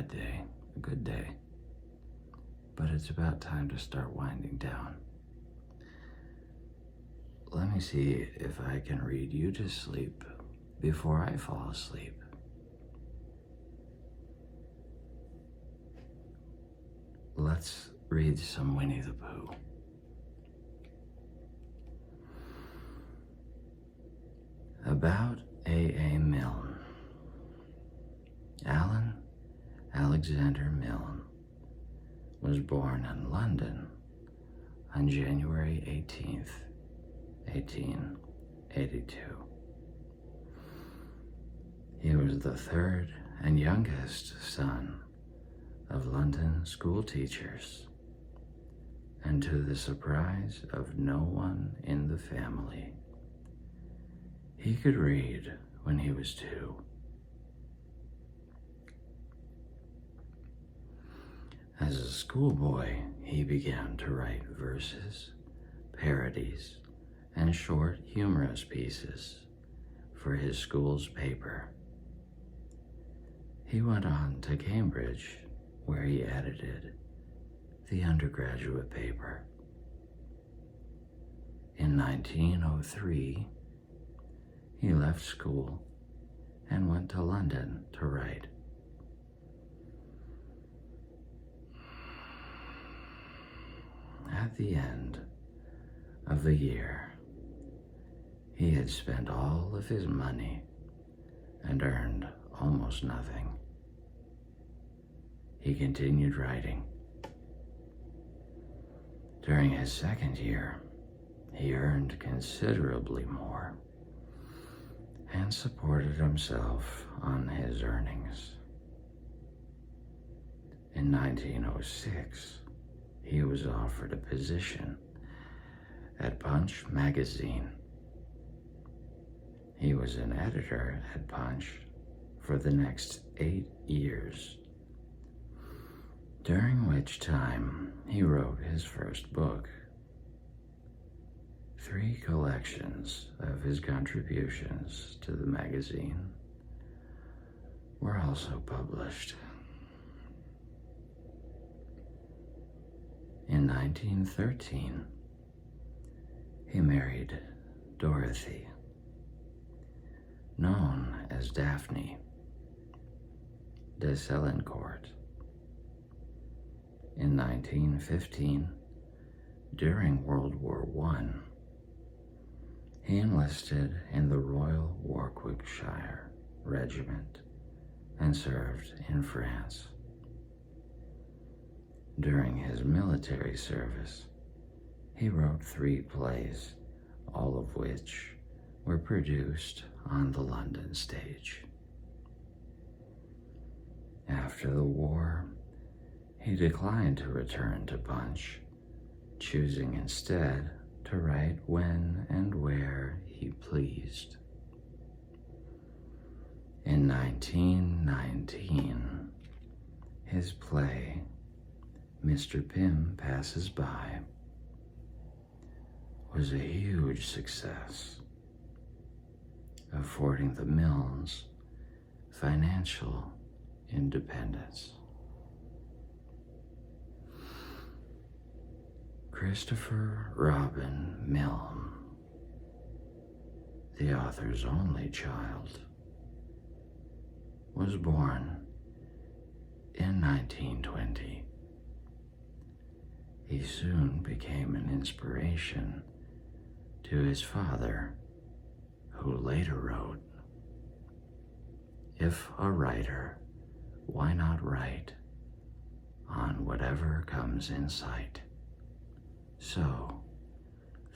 bad day, a good day, but it's about time to start winding down. Let me see if I can read you to sleep before I fall asleep. Let's read some Winnie-the-Pooh. About A.A. Milne. Alan Alexander Milne was born in London on January 18th, 1882. He was the third and youngest son of London school teachers, and to the surprise of no one in the family, he could read when he was 2. As a schoolboy, he began to write verses, parodies, and short humorous pieces for his school's paper. He went on to Cambridge, where he edited the undergraduate paper. In 1903, he left school and went to London to write. At the end of the year, he had spent all of his money and earned almost nothing. He continued writing. During his second year, he earned considerably more and supported himself on his earnings. In 1906, he was offered a position at Punch magazine. He was an editor at Punch for the next 8 years, during which time he wrote his first book. 3 collections of his contributions to the magazine were also published. In 1913, he married Dorothy, known as Daphne de Selincourt. In 1915, during World War I, he enlisted in the Royal Warwickshire Regiment and served in France. During his military service, he wrote 3 plays, all of which were produced on the London stage. After the war, he declined to return to Punch, choosing instead to write when and where he pleased. In 1919, his play, Mr. Pym Passes By, was a huge success, affording the Milnes financial independence. Christopher Robin Milne, the author's only child, was born in 1920. He soon became an inspiration to his father, who later wrote, "If a writer, why not write on whatever comes in sight?" So,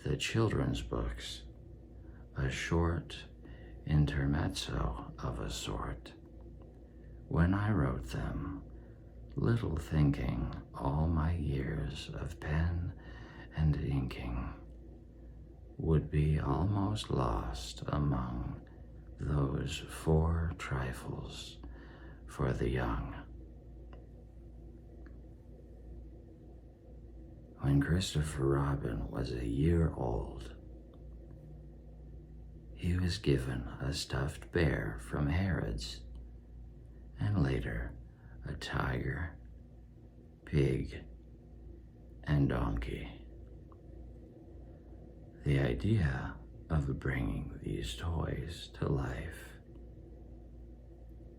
the children's books, a short intermezzo of a sort, when I wrote them, little thinking all my years of pen and inking would be almost lost among those 4 trifles for the young. When Christopher Robin was a year old, he was given a stuffed bear from Harrods, and later a tiger, pig, and donkey. The idea of bringing these toys to life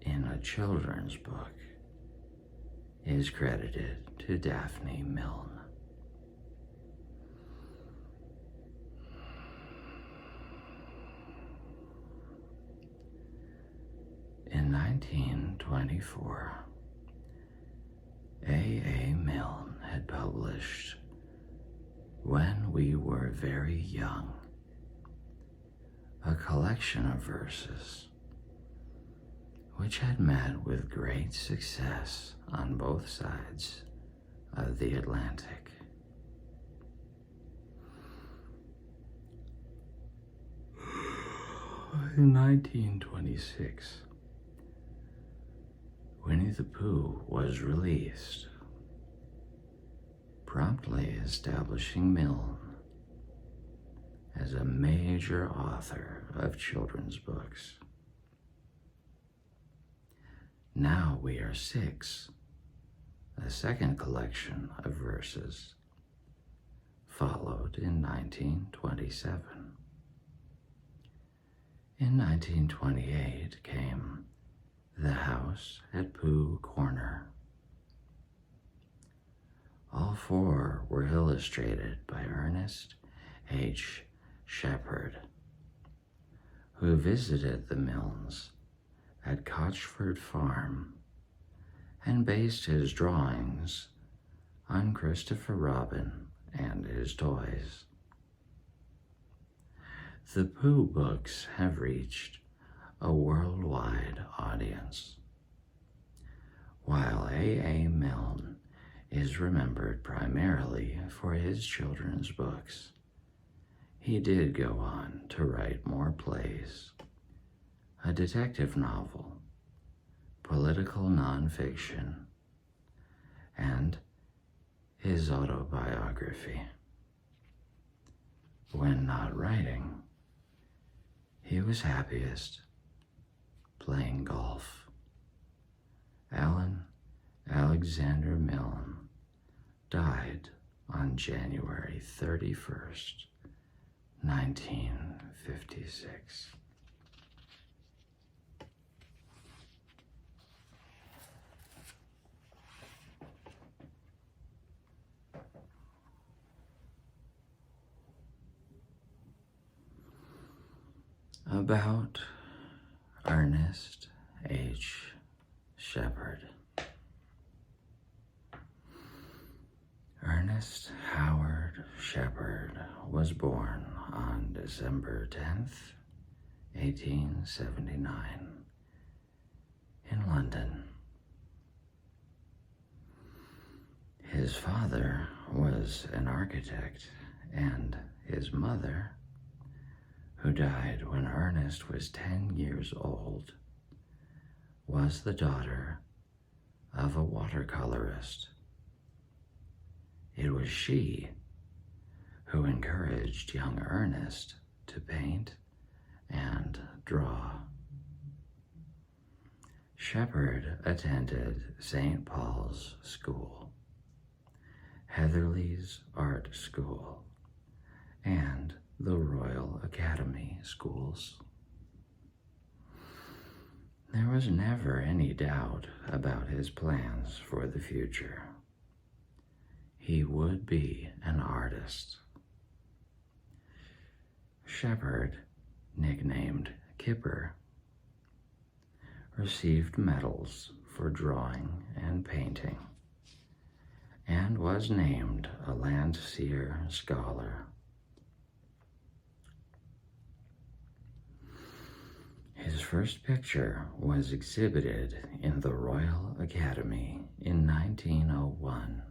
in a children's book is credited to Daphne Milne. In 1924, A. Milne had published When We Were Very Young, a collection of verses which had met with great success on both sides of the Atlantic. In 1926, Winnie-the-Pooh was released, promptly establishing Milne as a major author of children's books. Now We Are Six, a second collection of verses, followed in 1927. In 1928 came The House at Pooh Corner. All four were illustrated by Ernest H. Shepard, who visited the Milnes at Cochford Farm and based his drawings on Christopher Robin and his toys. The Pooh books have reached a worldwide audience. While A. Milne is remembered primarily for his children's books, he did go on to write more plays, a detective novel, political nonfiction, and his autobiography. When not writing, he was happiest playing golf. Alan Alexander Milne died on January 31st, 1956. About Ernest H. Shepard. Ernest Howard Shepard was born on December 10th, 1879, in London. His father was an architect, and his mother, who died when Ernest was 10 years old, was the daughter of a watercolorist. It was she who encouraged young Ernest to paint and draw. Shepard attended St. Paul's School, Heatherley's Art School, and the Royal Academy schools. There was never any doubt about his plans for the future. He would be an artist. Shepard, nicknamed Kipper, received medals for drawing and painting, and was named a Landseer Scholar. His first picture was exhibited in the Royal Academy in 1901.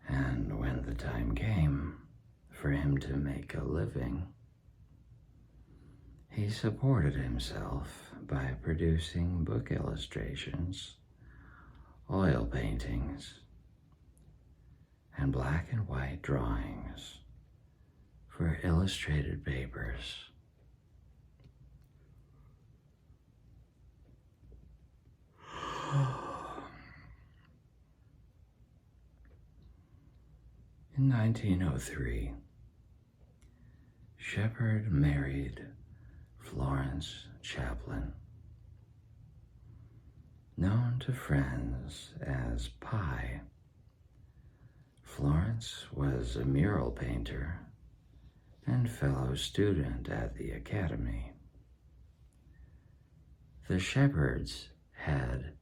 And when the time came for him to make a living, he supported himself by producing book illustrations, oil paintings, and black and white drawings for illustrated papers. In 1903, Shepard married Florence Chaplin, known to friends as Pi. Florence was a mural painter and fellow student at the Academy. The Shepards had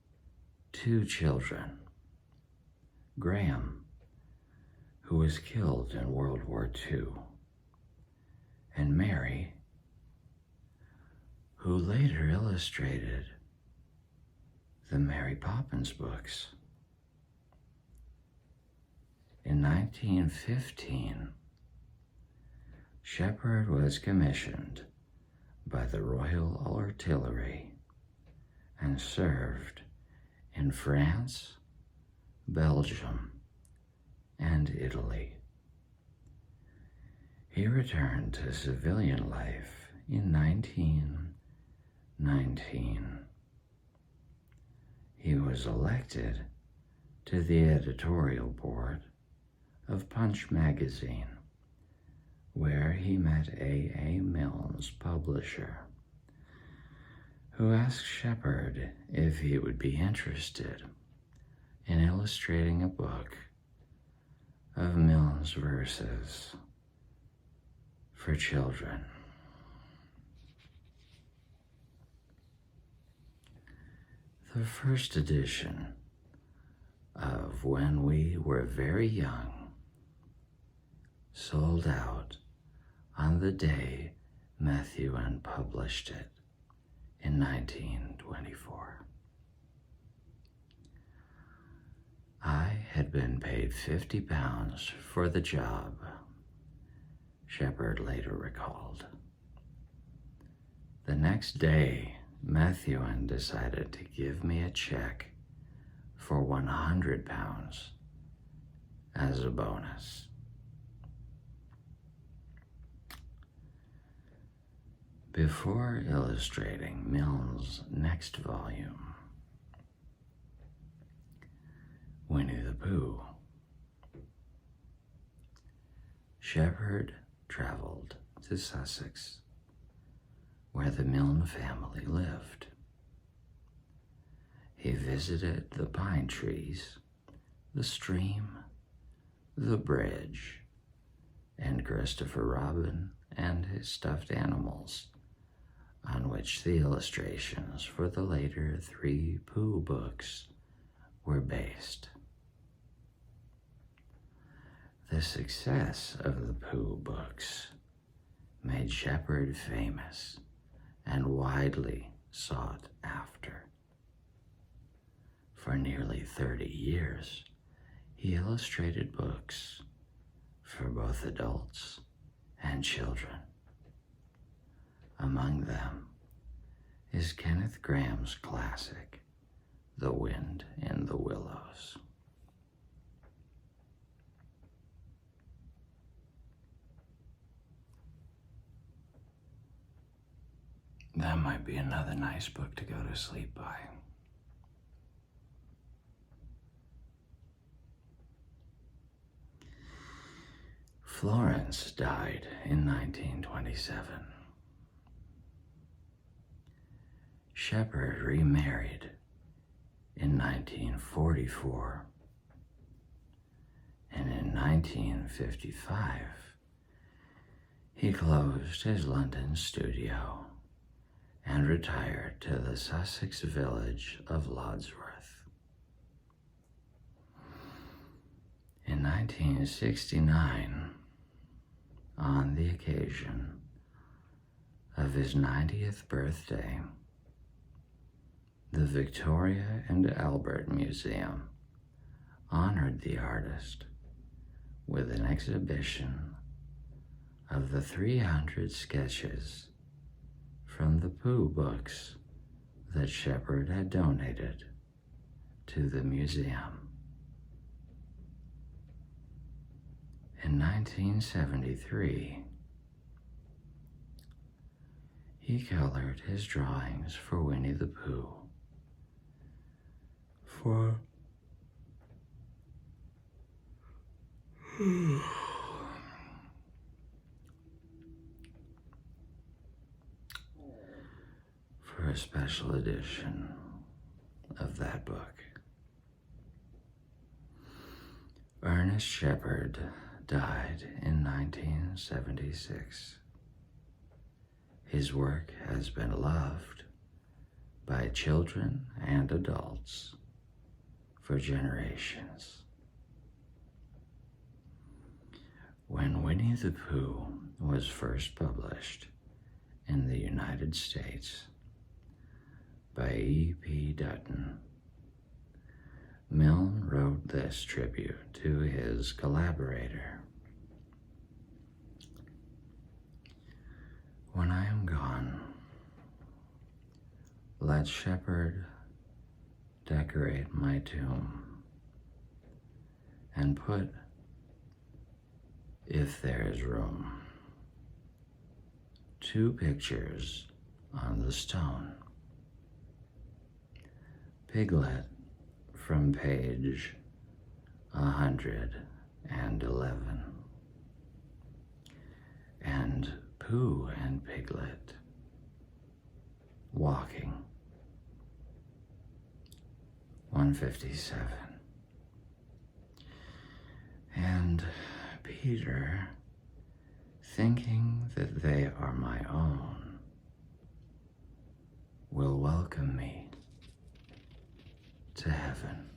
2 children, Graham, who was killed in World War II, and Mary, who later illustrated the Mary Poppins books. In 1915, Shepard was commissioned by the Royal Artillery and served in France, Belgium, and Italy. He returned to civilian life in 1919. He was elected to the editorial board of Punch magazine, where he met A. Milne's publisher, who asked Shepard if he would be interested in illustrating a book of Milne's verses for children. The first edition of When We Were Very Young sold out on the day Methuen published it in 1924. I had been paid £50 for the job, Shepard later recalled. The next day, Methuen decided to give me a check for £100 as a bonus. Before illustrating Milne's next volume, Winnie-the-Pooh, Shepard traveled to Sussex, where the Milne family lived. He visited the pine trees, the stream, the bridge, and Christopher Robin and his stuffed animals, on which the illustrations for the later 3 Pooh books were based. The success of the Pooh books made Shepard famous and widely sought after. For nearly 30 years, he illustrated books for both adults and children. Among them is Kenneth Grahame's classic, The Wind in the Willows. That might be another nice book to go to sleep by. Florence died in 1927. Shepard remarried in 1944, and in 1955, he closed his London studio and retired to the Sussex village of Lodsworth. In 1969, on the occasion of his 90th birthday, the Victoria and Albert Museum honored the artist with an exhibition of the 300 sketches from the Pooh books that Shepard had donated to the museum. In 1973, he colored his drawings for Winnie-the-Pooh for a special edition of that book. Ernest Shepard died in 1976. His work has been loved by children and adults for generations. When Winnie-the-Pooh was first published in the United States by E.P. Dutton, Milne wrote this tribute to his collaborator. When I am gone, let Shepard decorate my tomb and put, if there is room, 2 pictures on the stone. Piglet from page 111, and Pooh and Piglet walking, 157, and Peter thinking that they are my own will welcome me to heaven.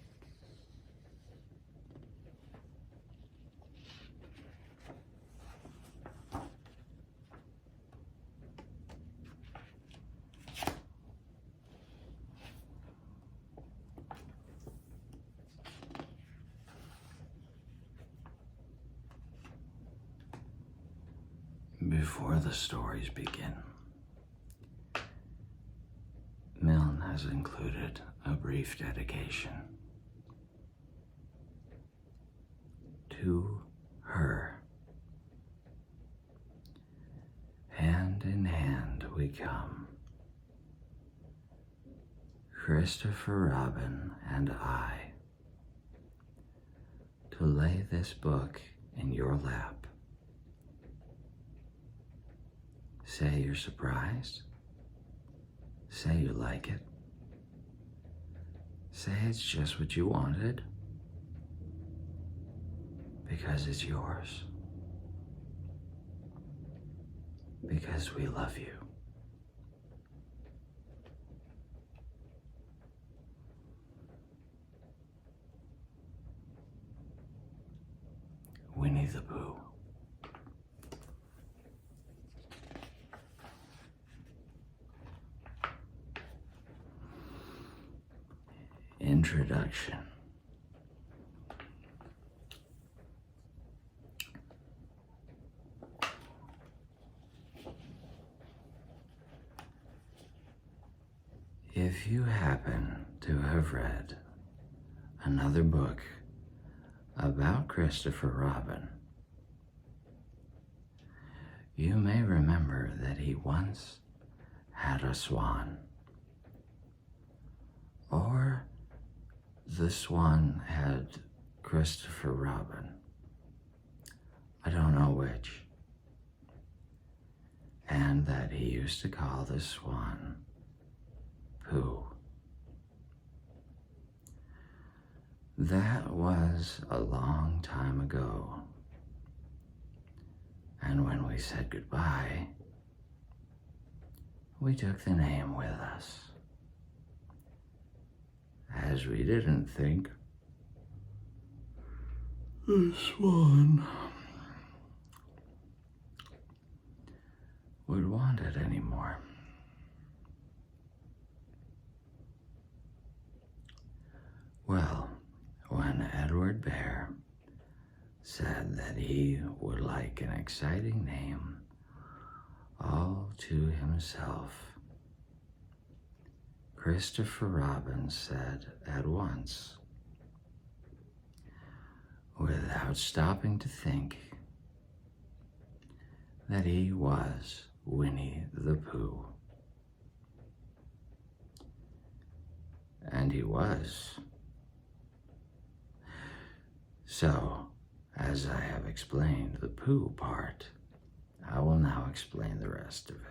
Before the stories begin, Milne has included a brief dedication to her. Hand in hand we come, Christopher Robin and I, to lay this book in your lap. Say you're surprised. Say you like it. Say it's just what you wanted, because it's yours. Because we love you. Winnie-the-Pooh. Introduction. If you happen to have read another book about Christopher Robin, you may remember that he once had a swan, or the swan had Christopher Robin. I don't know which. And that he used to call the swan Pooh. That was a long time ago. And when we said goodbye, we took the name with us, as we didn't think the swan would want it anymore. Well, when Edward Bear said that he would like an exciting name all to himself, Christopher Robin said at once, without stopping to think, that he was Winnie-the-Pooh. And he was So, as I have explained the Pooh part, I will now explain the rest of it.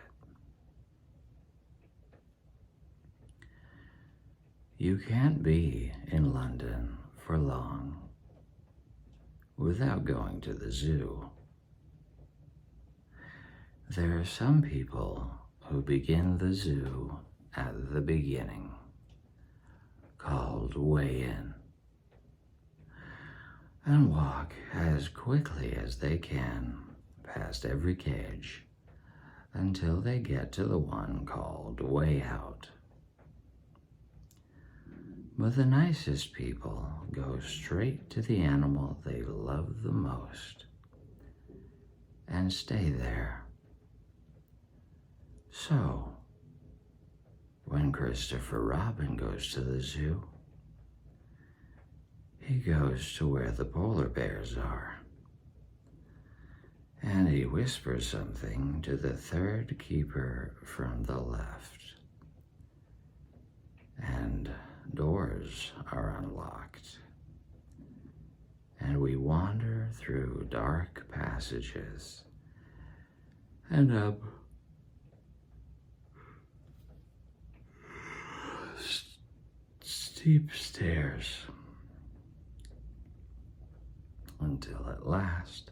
You can't be in London for long without going to the zoo. There are some people who begin the zoo at the beginning, called way in, and walk as quickly as they can past every cage until they get to the one called way out. But the nicest people go straight to the animal they love the most and stay there. So, when Christopher Robin goes to the zoo, he goes to where the polar bears are, and he whispers something to the third keeper from the left, and doors are unlocked, and we wander through dark passages and up steep stairs until at last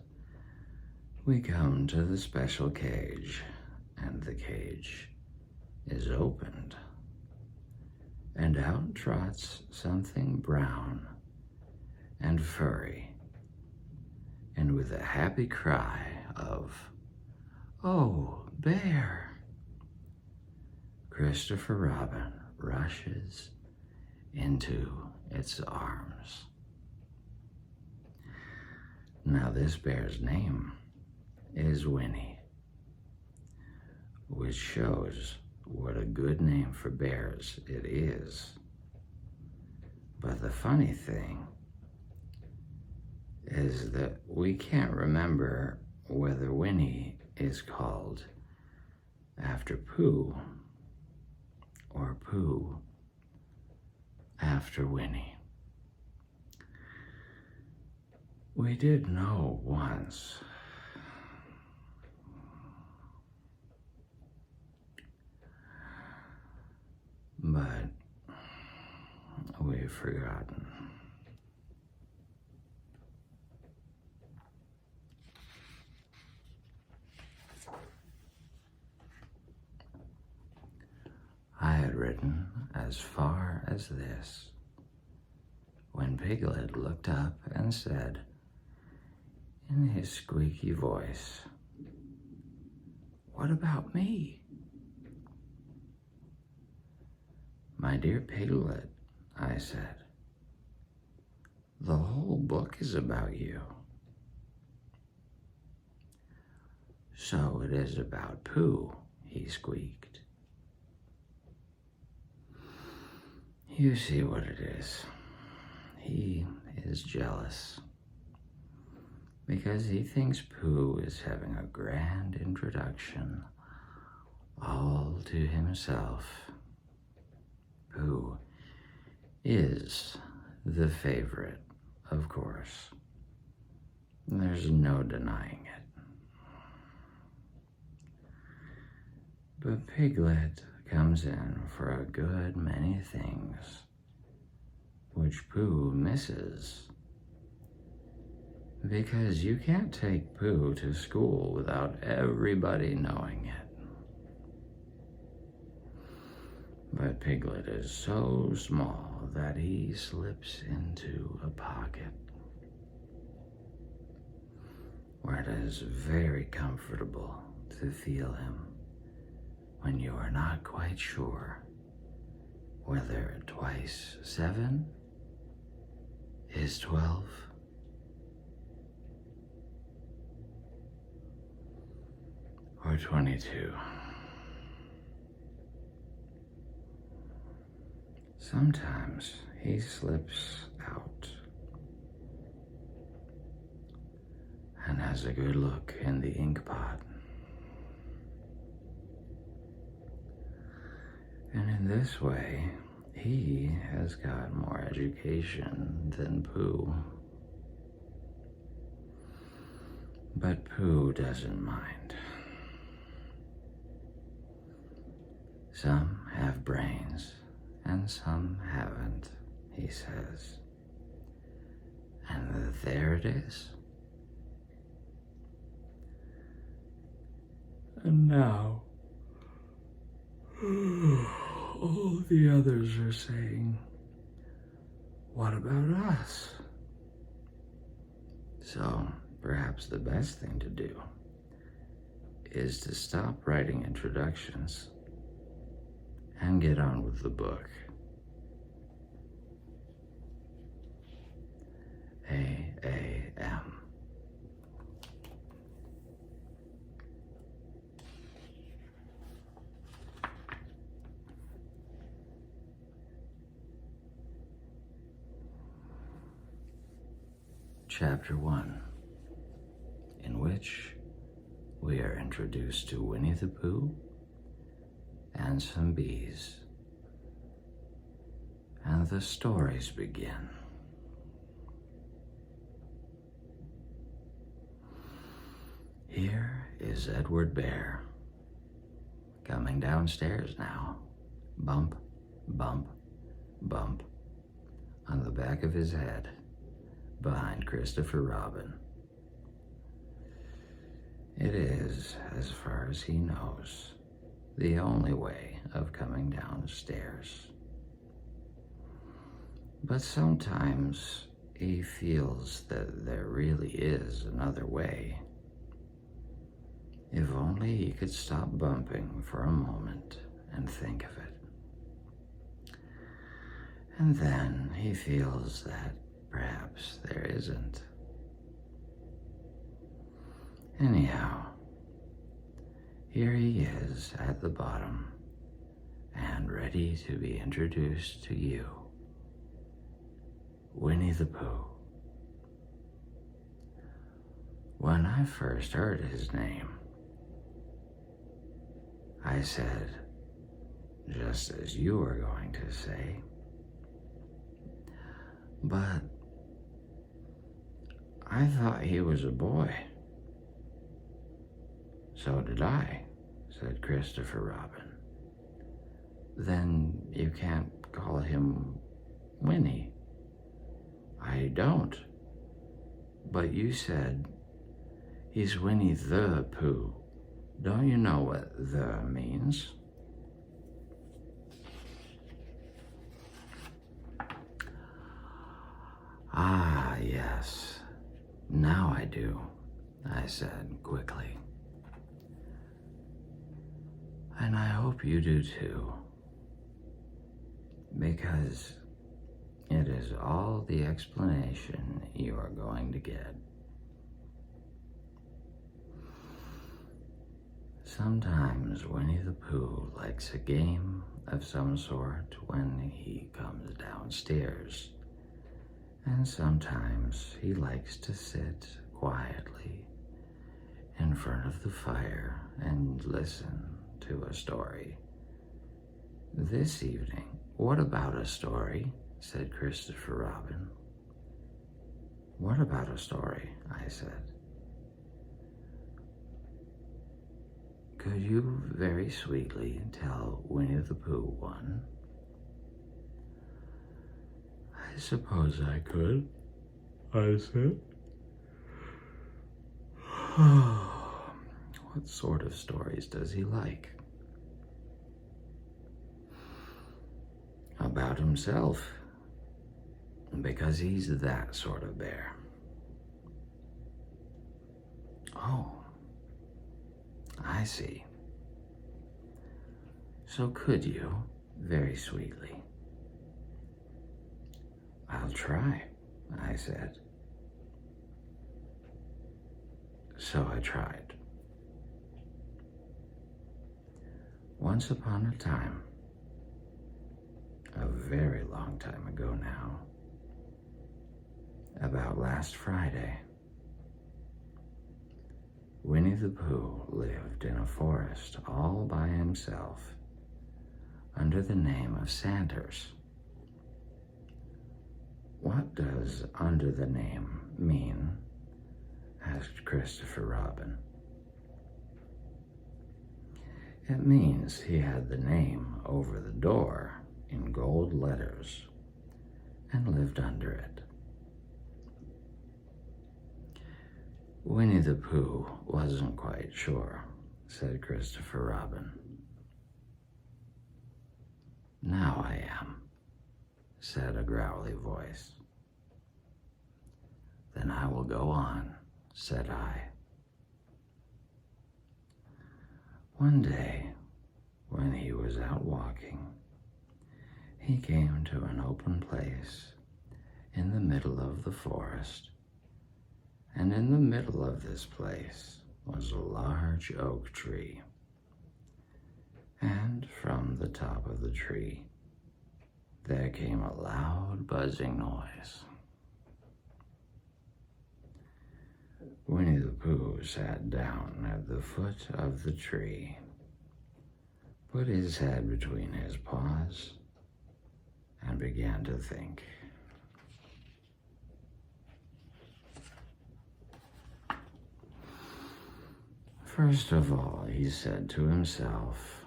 we come to the special cage, and the cage is opened, and out trots something brown and furry, and with a happy cry of, "Oh, bear!" Christopher Robin rushes into its arms. Now this bear's name is Winnie, which shows what a good name for bears it is. But the funny thing is that we can't remember whether Winnie is called after Pooh or Pooh after Winnie. We did know once, but we've forgotten. I had written as far as this when Piglet looked up and said, in his squeaky voice, "What about me?" "My dear Piglet," I said, "the whole book is about you." "So it is about Pooh," he squeaked. "You see what it is. He is jealous because he thinks Pooh is having a grand introduction all to himself. Pooh is the favorite, of course. There's no denying it. But Piglet comes in for a good many things which Pooh misses, because you can't take Pooh to school without everybody knowing it. But Piglet is so small that he slips into a pocket where it is very comfortable to feel him when you are not quite sure whether twice 7 is 12 or 22. Sometimes he slips out and has a good look in the ink pot. And in this way, he has got more education than Pooh. But Pooh doesn't mind. Some have brains and some haven't, he says. And there it is. And now, all the others are saying, what about us? So, perhaps the best thing to do is to stop writing introductions and get on with the book. A.A.M. Chapter 1, in which we are introduced to Winnie-the-Pooh and some bees, and the stories begin. Here is Edward Bear, coming downstairs now, bump, bump, bump, on the back of his head, behind Christopher Robin. It is, as far as he knows, the only way of coming downstairs. But sometimes he feels that there really is another way. If only he could stop bumping for a moment and think of it. And then he feels that perhaps there isn't. Anyhow, here he is at the bottom and ready to be introduced to you, Winnie-the-Pooh. When I first heard his name, I said, just as you were going to say, but I thought he was a boy. So did I, said Christopher Robin. Then you can't call him Winnie. I don't. But you said he's Winnie-the-Pooh. Don't you know what "the" means? Ah, yes. Now I do, I said quickly. And I hope you do too, because it is all the explanation you are going to get. Sometimes Winnie-the-Pooh likes a game of some sort when he comes downstairs, and sometimes he likes to sit quietly in front of the fire and listen to a story. This evening, what about a story? Said Christopher Robin. What about a story? I said. Could you very sweetly tell Winnie-the-Pooh one? I suppose I could, I said. What sort of stories does he like? About himself, because he's that sort of bear. Oh, I see. So could you, very sweetly? I'll try, I said. So I tried. Once upon a time, a very long time ago now, about last Friday, Winnie-the-Pooh lived in a forest all by himself under the name of Sanders. What does under the name mean? asked Christopher Robin. It means he had the name over the door in gold letters and lived under it. Winnie-the-Pooh wasn't quite sure, said Christopher Robin. Now I am, said a growly voice. Then I will go on, said I. One day, when he was out walking, he came to an open place in the middle of the forest, and in the middle of this place was a large oak tree, and from the top of the tree there came a loud buzzing noise. Winnie-the-Pooh sat down at the foot of the tree, put his head between his paws, and began to think. First of all, he said to himself,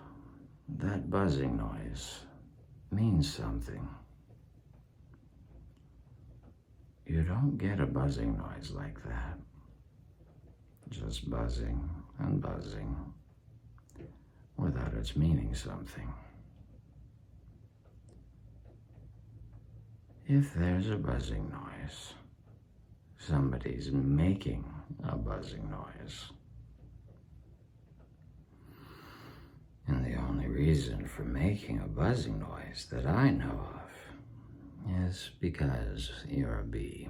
that buzzing noise means something. You don't get a buzzing noise like that. Just buzzing and buzzing without its meaning something. If there's a buzzing noise, somebody's making a buzzing noise. And the only reason for making a buzzing noise that I know of is because you're a bee.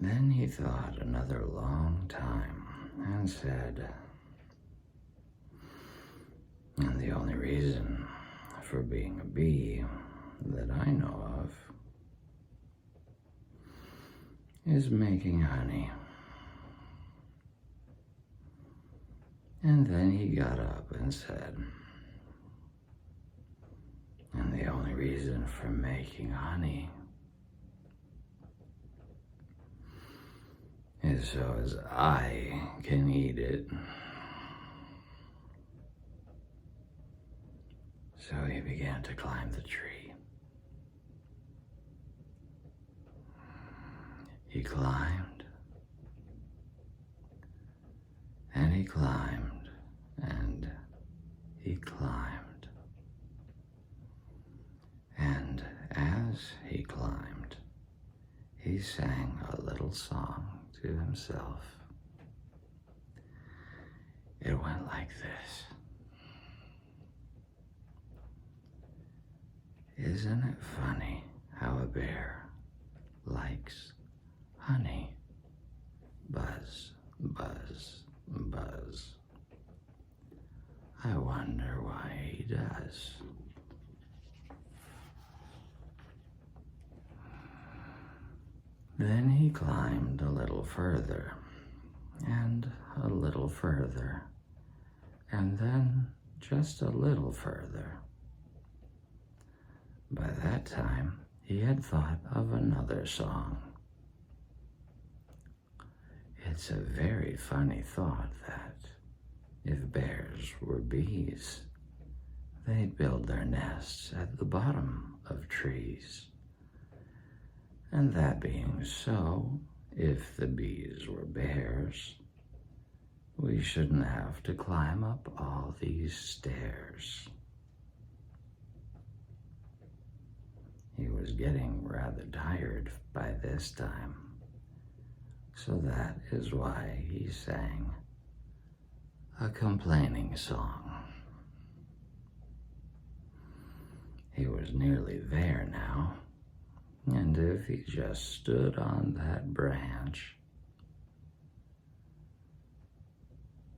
Then he thought another long time and said, and the only reason for being a bee that I know of is making honey. And then he got up and said, and the only reason for making honey is so as I can eat it. So he began to climb the tree. He climbed, and he climbed, and he climbed. And as he climbed, he sang a little song to himself. It went like this. Isn't it funny how a bear likes honey? Buzz, buzz, buzz. I wonder why he does. Then he climbed a little further, and a little further, and then just a little further. By that time, he had thought of another song. It's a very funny thought that if bears were bees, they'd build their nests at the bottom of trees. And that being so, if the bees were bears, we shouldn't have to climb up all these stairs. He was getting rather tired by this time, so that is why he sang a complaining song. He was nearly there now, and if he just stood on that branch,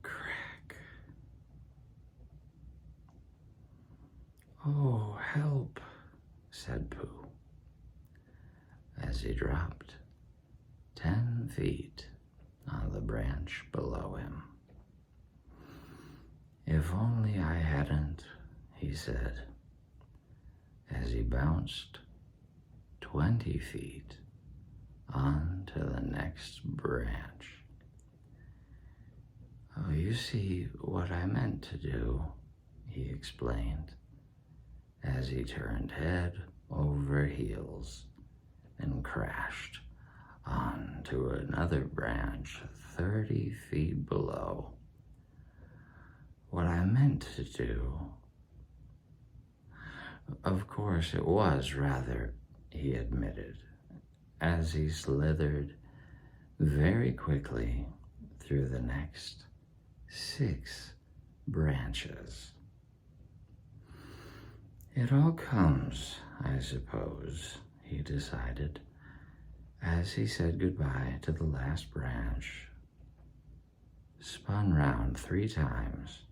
crack. Oh, help, said Pooh, as he dropped 10 feet on the branch below him. If only I hadn't, he said, as he bounced 20 feet on to the next branch. "Oh, you see what I meant to do," he explained, as he turned head over heels and crashed onto another branch 30 feet below. "What I meant to do. Of course it was rather," he admitted, as he slithered very quickly through the next 6 branches. "It all comes, I suppose," he decided, as he said goodbye to the last branch, spun round 3 times,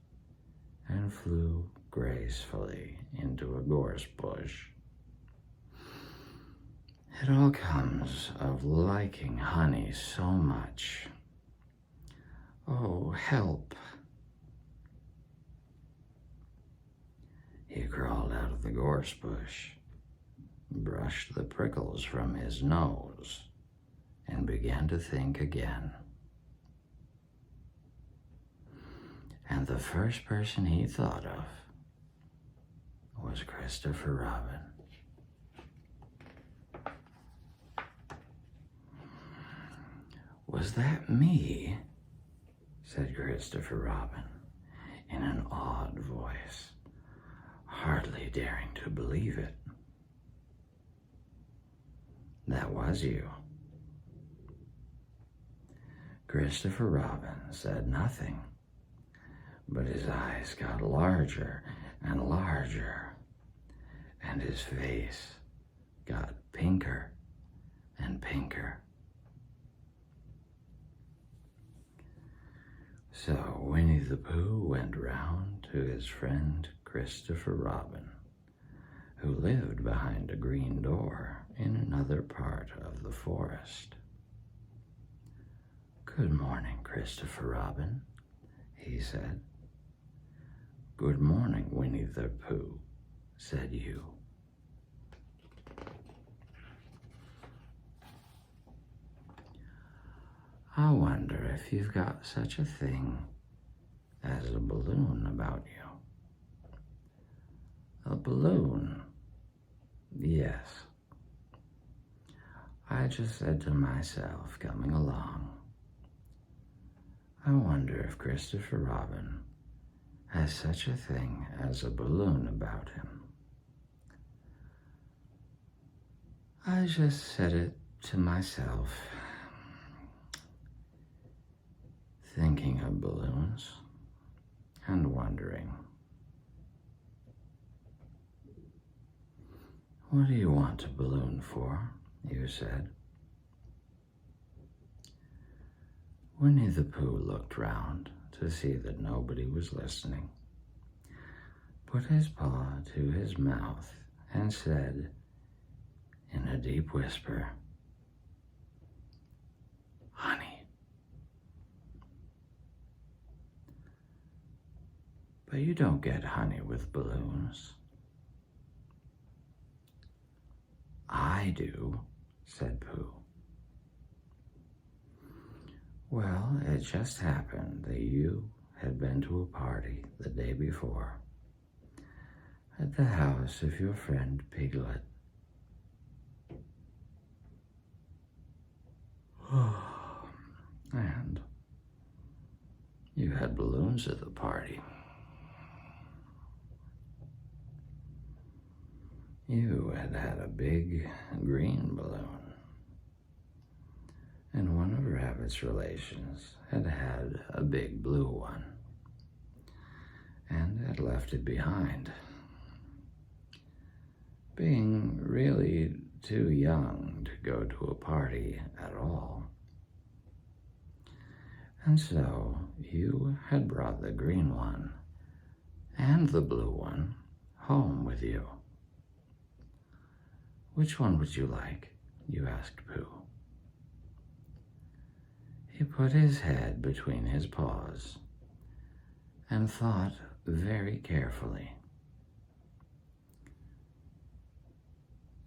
and flew gracefully into a gorse bush. "It all comes of liking honey so much. Oh, help!" He crawled out of the gorse bush, brushed the prickles from his nose, and began to think again. And the first person he thought of was Christopher Robin. "Was that me?" said Christopher Robin in an awed voice, hardly daring to believe it. "That was you." Christopher Robin said nothing, but his eyes got larger and larger, and his face got pinker and pinker. So Winnie-the-Pooh went round to his friend Christopher Robin, who lived behind a green door in another part of the forest. "Good morning, Christopher Robin," he said. "Good morning, Winnie-the-Pooh," said you. "I wonder if you've got such a thing as a balloon about you." "A balloon? Yes. I just said to myself coming along, I wonder if Christopher Robin has such a thing as a balloon about him. I just said it to myself, thinking of balloons and wondering. What do you want a balloon for? You said. Winnie-the-Pooh looked round to see that nobody was listening, put his paw to his mouth, and said in a deep whisper, "Honey." "But you don't get honey with balloons." "I do," said Pooh. "Well, it just happened that you had been to a party the day before at the house of your friend Piglet. And you had balloons at the party. You had had a big green balloon, and one of Rabbit's relations had had a big blue one, and had left it behind, being really too young to go to a party at all. And so you had brought the green one and the blue one home with you. Which one would you like? You asked Pooh. He put his head between his paws and thought very carefully.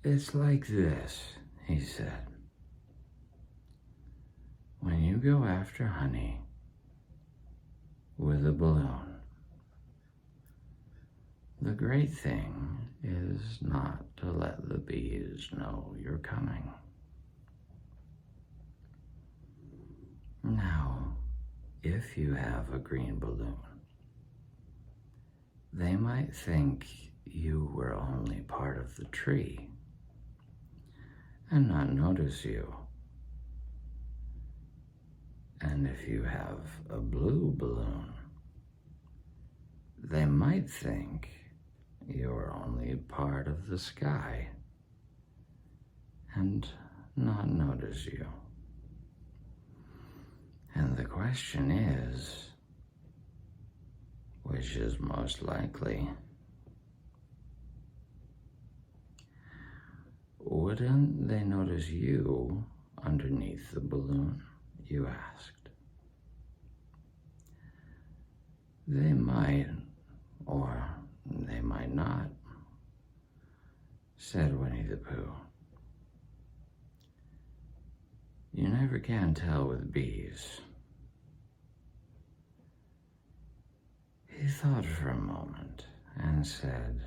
It's like this, he said. go after honey with a balloon. The great thing is not to let the bees know you're coming. Now, if you have a green balloon, they might think you were only part of the tree and not notice you. And if you have a blue balloon, they might think you're only part of the sky and not notice you. And the question is, which is most likely? Wouldn't they notice you underneath the balloon, you asked? They might, or they might not, said Winnie-the-Pooh. You never can tell with bees. He thought for a moment and said,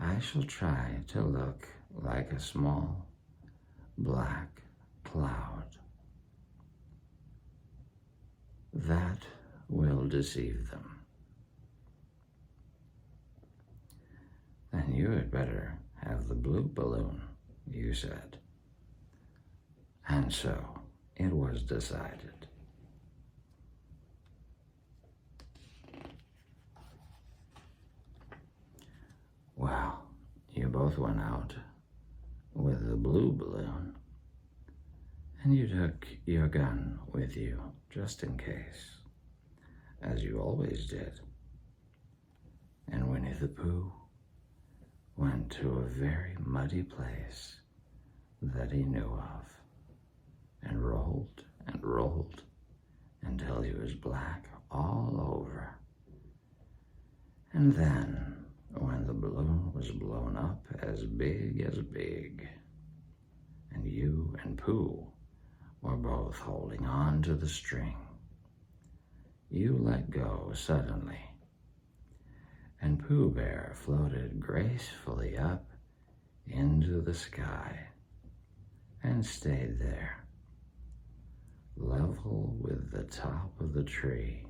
I shall try to look like a small black cloud. That will deceive them. Then you had better have the blue balloon, you said. And so it was decided. Well, you both went out with the blue balloon, and you took your gun with you just in case, as you always did. And Winnie-the-Pooh went to a very muddy place that he knew of, and rolled until he was black all over. And then, when the balloon was blown up as big, and you and Pooh were both holding on to the string, you let go suddenly, and Pooh Bear floated gracefully up into the sky and stayed there, level with the top of the tree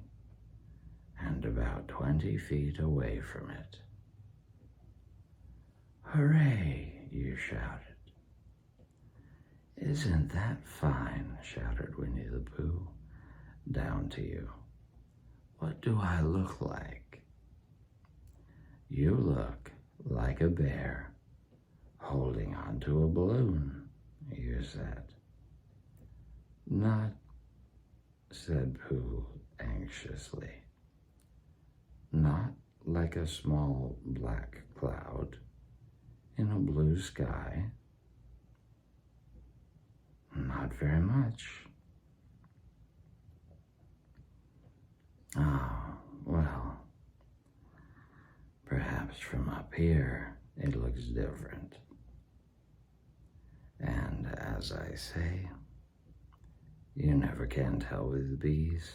and about 20 feet away from it. Hooray, you shouted. Isn't that fine, shouted Winnie-the-Pooh down to you. What do I look like? You look like a bear holding onto a balloon, you said. Not, said Pooh anxiously. Not like a small black cloud in a blue sky. Not very much. Oh, well, perhaps from up here it looks different. And as I say, you never can tell with bees.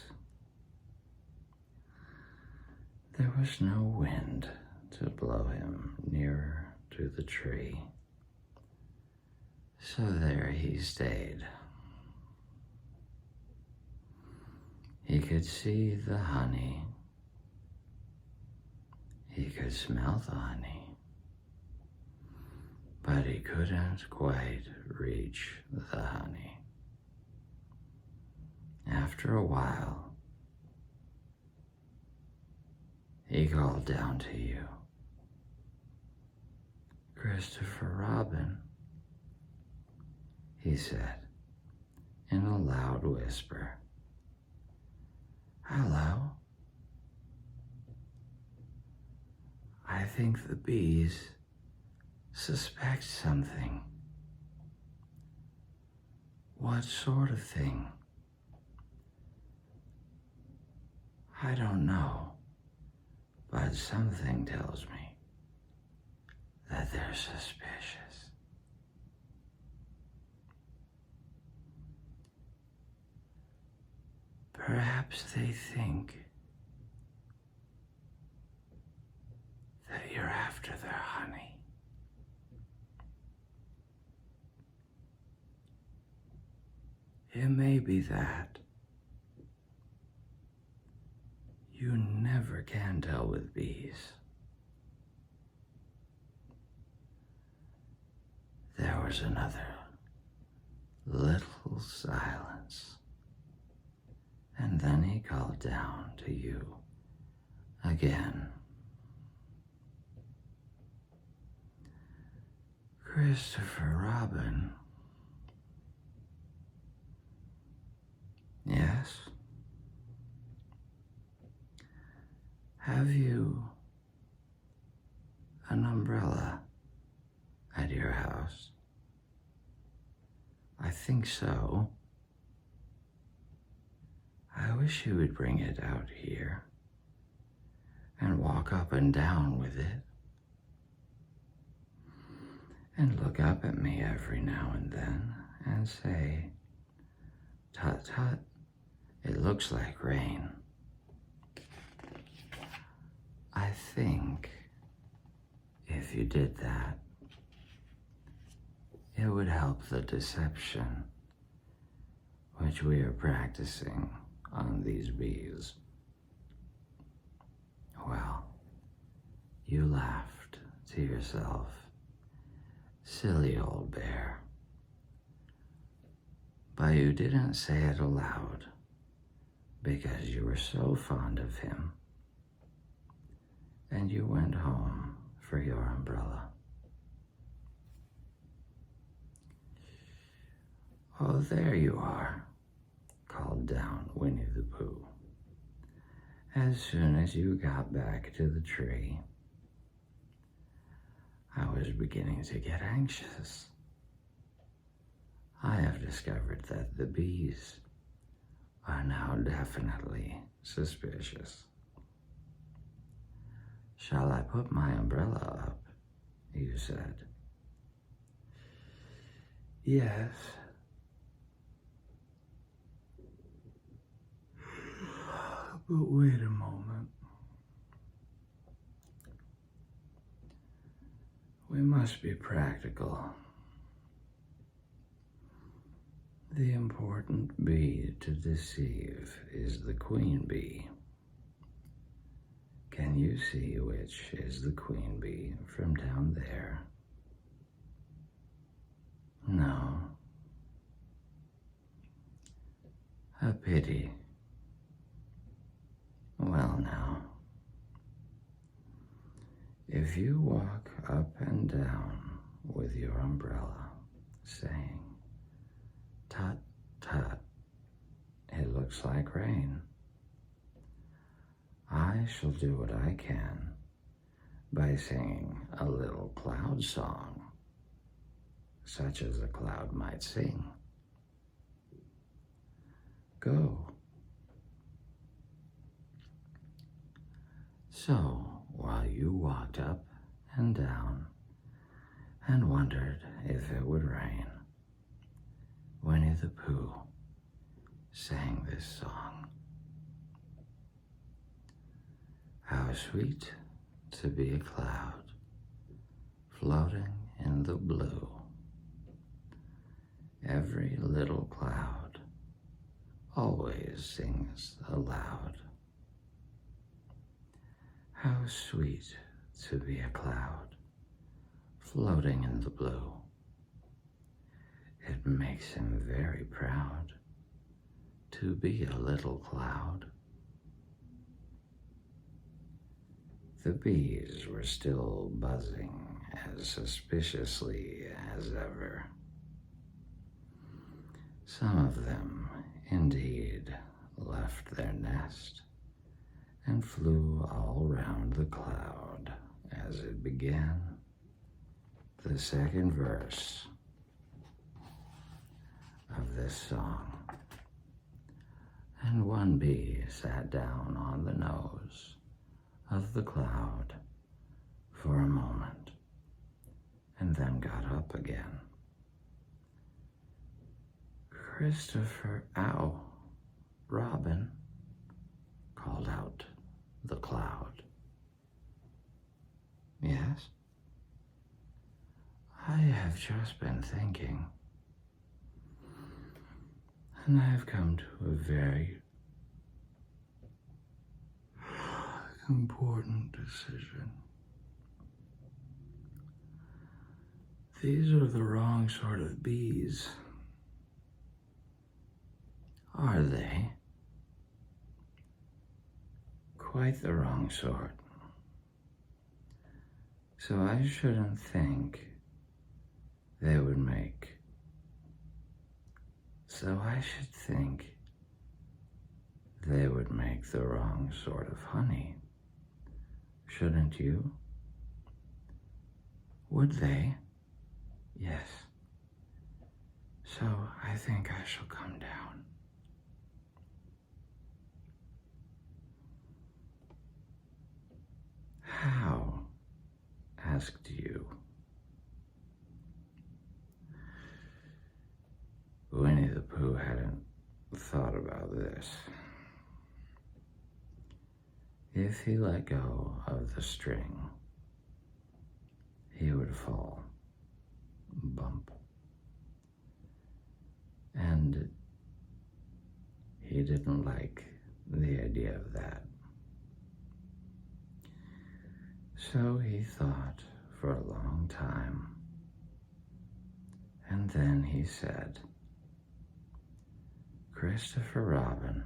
There was no wind to blow him nearer to the tree, so there he stayed. He could see the honey. He could smell the honey, but he couldn't quite reach the honey. After a while, he called down to you, Christopher Robin, he said in a loud whisper. Hello. I think the bees suspect something. What sort of thing? I don't know, but something tells me that they're suspicious. Perhaps they think that you're after their honey. It may be that. You never can tell with bees. There was another little silence, and then he called down to you again. Christopher Robin. Yes? Have you an umbrella at your house? I think so. I wish you would bring it out here and walk up and down with it and look up at me every now and then and say, "Tut, tut, it looks like rain." I think if you did that, it would help the deception which we are practicing on these bees. Well, you laughed to yourself, silly old bear, but you didn't say it aloud because you were so fond of him, and you went home for your umbrella. "Oh, there you are," called down Winnie-the-Pooh. As soon as you got back to the tree, I was beginning to get anxious. I have discovered that the bees are now definitely suspicious. "Shall I put my umbrella up?" you said. "Yes." But wait a moment. We must be practical. The important bee to deceive is the queen bee. Can you see which is the queen bee from down there? No. A pity. Well now, if you walk up and down with your umbrella, saying, "Tut, tut, it looks like rain," I shall do what I can by singing a little cloud song, such as a cloud might sing. Go. So, while you walked up and down and wondered if it would rain, Winnie-the-Pooh sang this song. How sweet to be a cloud floating in the blue. Every little cloud always sings aloud. How sweet to be a cloud floating in the blue. It makes him very proud to be a little cloud. The bees were still buzzing as suspiciously as ever. Some of them, indeed, left their nest and flew all round the cloud as it began the second verse of this song. And one bee sat down on the nose of the cloud for a moment and then got up again. Christopher, ow, Robin, called out the cloud. Yes? I have just been thinking, and I have come to a very important decision. These are the wrong sort of bees. Are they? Quite the wrong sort. So I shouldn't think they would make. So I should think they would make the wrong sort of honey. Shouldn't you? Would they? Yes. So I think I shall come down. How? Asked you. Winnie-the-Pooh hadn't thought about this. If he let go of the string, he would fall. Bump. And he didn't like the idea of that. So he thought for a long time, and then he said, "Christopher Robin,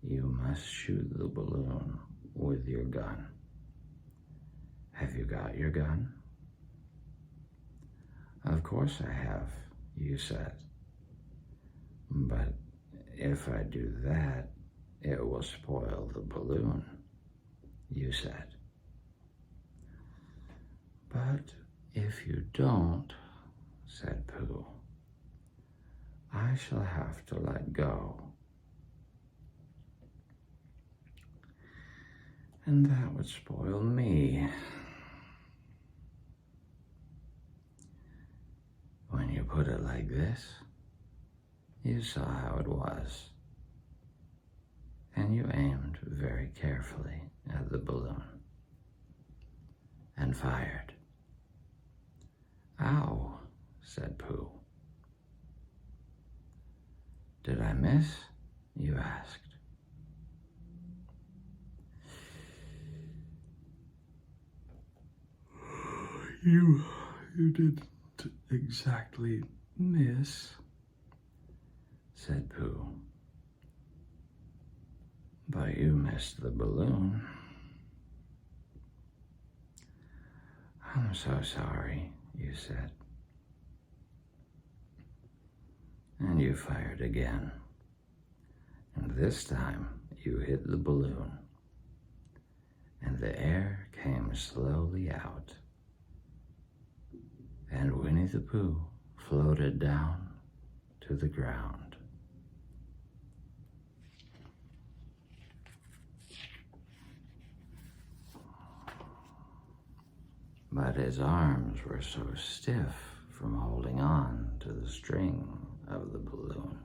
you must shoot the balloon with your gun. Have you got your gun?" "Of course I have," you said. "But if I do that, it will spoil the balloon," you said. "But if you don't," said Pooh, "I shall have to let go. And that would spoil me." When you put it like this, you saw how it was, and you aimed very carefully at the balloon and fired. "Ow," said Pooh. "Did I miss?" you asked. You didn't exactly miss," said Pooh. "But you missed the balloon." "I'm so sorry," you said. And you fired again. And this time you hit the balloon, and the air came slowly out, and Winnie-the-Pooh floated down to the ground. But his arms were so stiff from holding on to the string of the balloon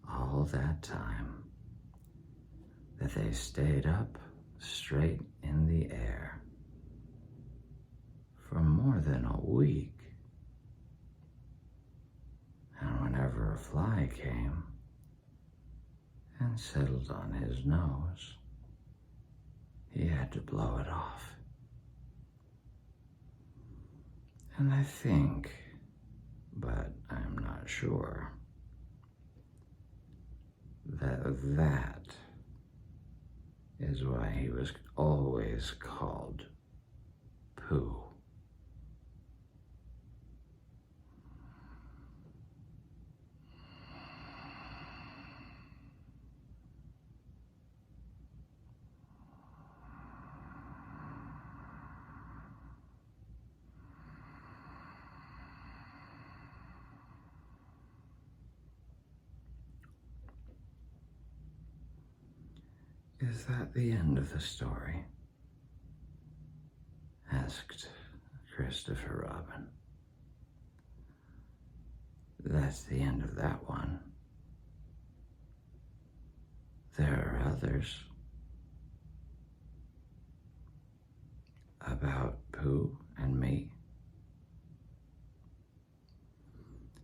all that time that they stayed up straight in the air for more than a week. And whenever a fly came and settled on his nose, he had to blow it off. And I think, but I'm not sure, that is why he was always called Pooh. Is that the end of the story? Asked Christopher Robin. That's the end of that one. There are others. About Pooh and me,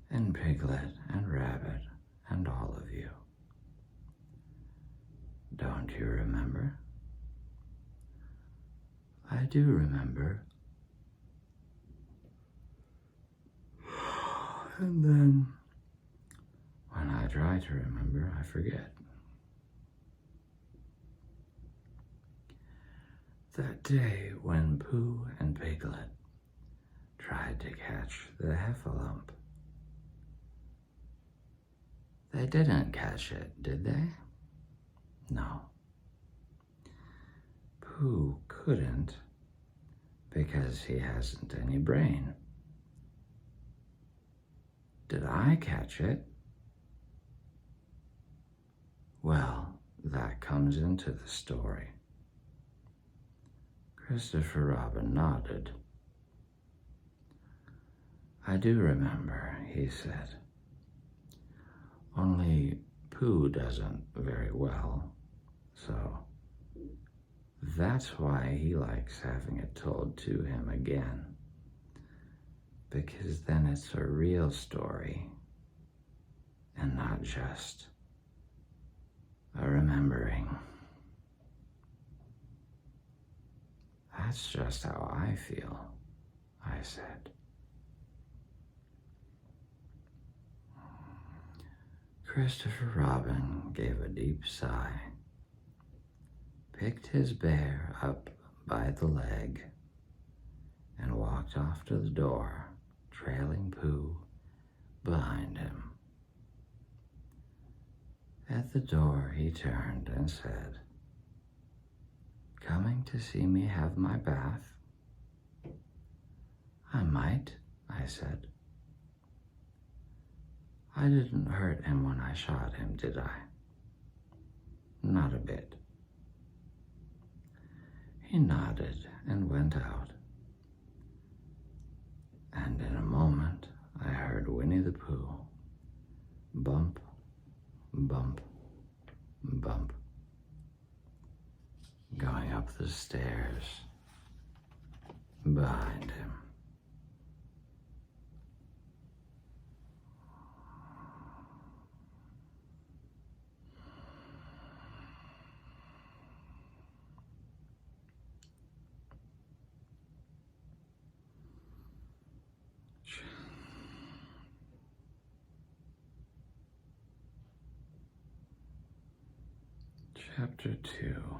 and Piglet and Rabbit and all of you. Don't you remember? I do remember. And then, when I try to remember, I forget. That day when Pooh and Piglet tried to catch the heffalump. They didn't catch it, did they? No. Pooh couldn't because he hasn't any brain. Did I catch it? Well, that comes into the story. Christopher Robin nodded. I do remember, he said. Only Pooh doesn't very well, so that's why he likes having it told to him again, because then it's a real story and not just a remembering. That's just how I feel, I said. Christopher Robin gave a deep sigh, picked his bear up by the leg, and walked off to the door, trailing Pooh behind him. At the door, he turned and said, "Coming to see me have my bath?" "I might," I said. "I didn't hurt him when I shot him, did I?" "Not a bit." He nodded and went out. And in a moment, I heard Winnie-the-Pooh bump, bump, bump, going up the stairs behind him. Chapter 2.